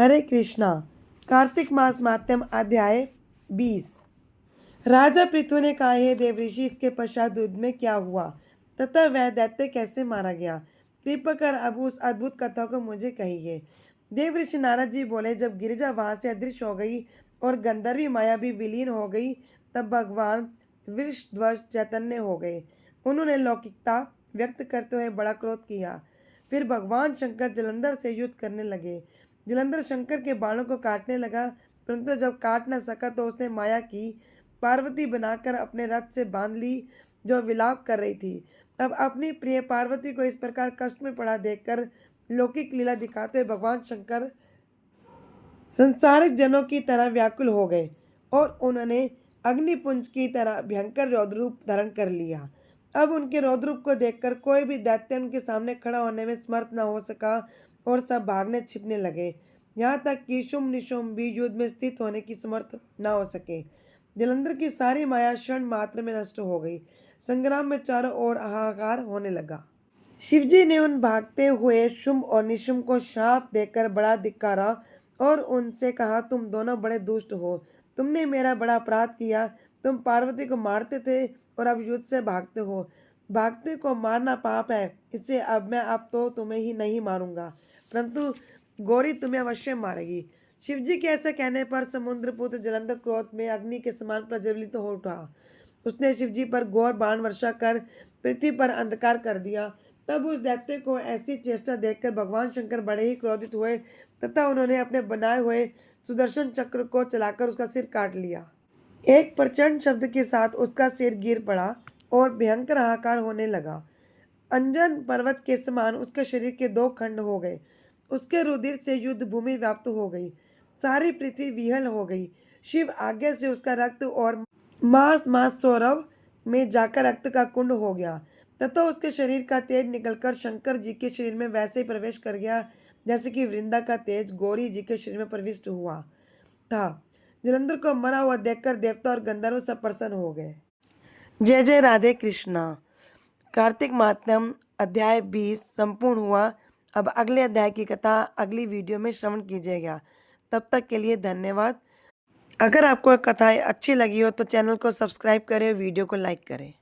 हरे कृष्णा। कार्तिक मास माध्यम अध्याय 20। राजा पृथु ने कहा, हे देवऋषि, इसके पश्चात युद्ध में क्या हुआ तथा वह दैत्य कैसे मारा गया? कृपा कर अब उस अद्भुत कथा को मुझे कहिए। देवऋषि नारद जी बोले, जब गिरिजा वहां से अदृश्य हो गई और गंधर्वी माया भी विलीन हो गई, तब भगवान वृषध्वज चैतन्य हो गए। उन्होंने लौकिकता व्यक्त करते हुए बड़ा क्रोध किया। फिर भगवान शंकर जलंधर से युद्ध करने लगे। जलंधर शंकर के बाणों को काटने लगा, परंतु जब काट न सका तो उसने माया की पार्वती बनाकर अपने रथ से बांध ली, जो विलाप कर रही थी। तब अपनी प्रिय पार्वती को इस प्रकार कष्ट में पड़ा देखकर लौकिक लीला दिखाते हुए भगवान शंकर संसारिक जनों की तरह व्याकुल हो गए और उन्होंने अग्निपुंज की तरह भयंकर रौद्र रूप धारण कर लिया। अब उनके रौद्र रूप को देखकर कोई भी दैत्य उनके सामने खड़ा होने में समर्थ न हो सका और सब भागने छिपने लगे, यहाँ तक कि शुंभ निशुंभ भी युद्ध में स्थित होने की समर्थ न हो सके। जलंधर की सारी माया क्षण मात्र में नष्ट हो गई। संग्राम में चारों ओर हाहाकार होने लगा। शिवजी ने उन भागते हुए शुंभ और निशुंभ को शाप देकर बड़ा धिक्कारा और उनसे कहा, तुम दोनों बड़े दुष्ट हो। तुमने मेरा बड़ा अपराध किया। तुम पार्वती को मारते थे और अब युद्ध से भागते हो। भागते को मारना पाप है, इससे अब तो तुम्हें ही नहीं मारूंगा, परंतु गौरी तुम्हें अवश्य मारेगी। शिवजी के ऐसे कहने पर समुद्रपुत्र जलंधर क्रोध में अग्नि के समान प्रज्वलित हो उठा। उसने शिवजी पर घोर बाण वर्षा कर पृथ्वी पर अंधकार कर दिया। तब उस दैत्य को ऐसी चेष्टा देखकर भगवान शंकर बड़े ही क्रोधित हुए तथा उन्होंने अपने बनाए हुए सुदर्शन चक्र को चलाकर उसका सिर काट लिया। एक प्रचंड शब्द के साथ उसका सिर गिर पड़ा और भयंकर हाहाकार होने लगा। अंजन पर्वत के समान उसके शरीर के दो खंड हो गए। उसके रुधिर से युद्ध भूमि व्याप्त हो गई। सारी पृथ्वी विहल हो गई। शिव आज्ञा से उसका रक्त और मांस सौरभ में जाकर रक्त का कुंड हो गया तथा उसके शरीर का तेज निकलकर शंकर जी के शरीर में वैसे ही प्रवेश कर गया जैसे कि वृंदा का तेज गौरी जी के शरीर में प्रविष्ट हुआ था। जलंधर को मरा हुआ देखकर देवता और गंधर्व सब प्रसन्न हो गए। जय जय राधे कृष्णा। कार्तिक मातम अध्याय 20 संपूर्ण हुआ। अब अगले अध्याय की कथा अगली वीडियो में श्रवण कीजिएगा। तब तक के लिए धन्यवाद। अगर आपको कथाएं अच्छी लगी हो तो चैनल को सब्सक्राइब करें, वीडियो को लाइक करें।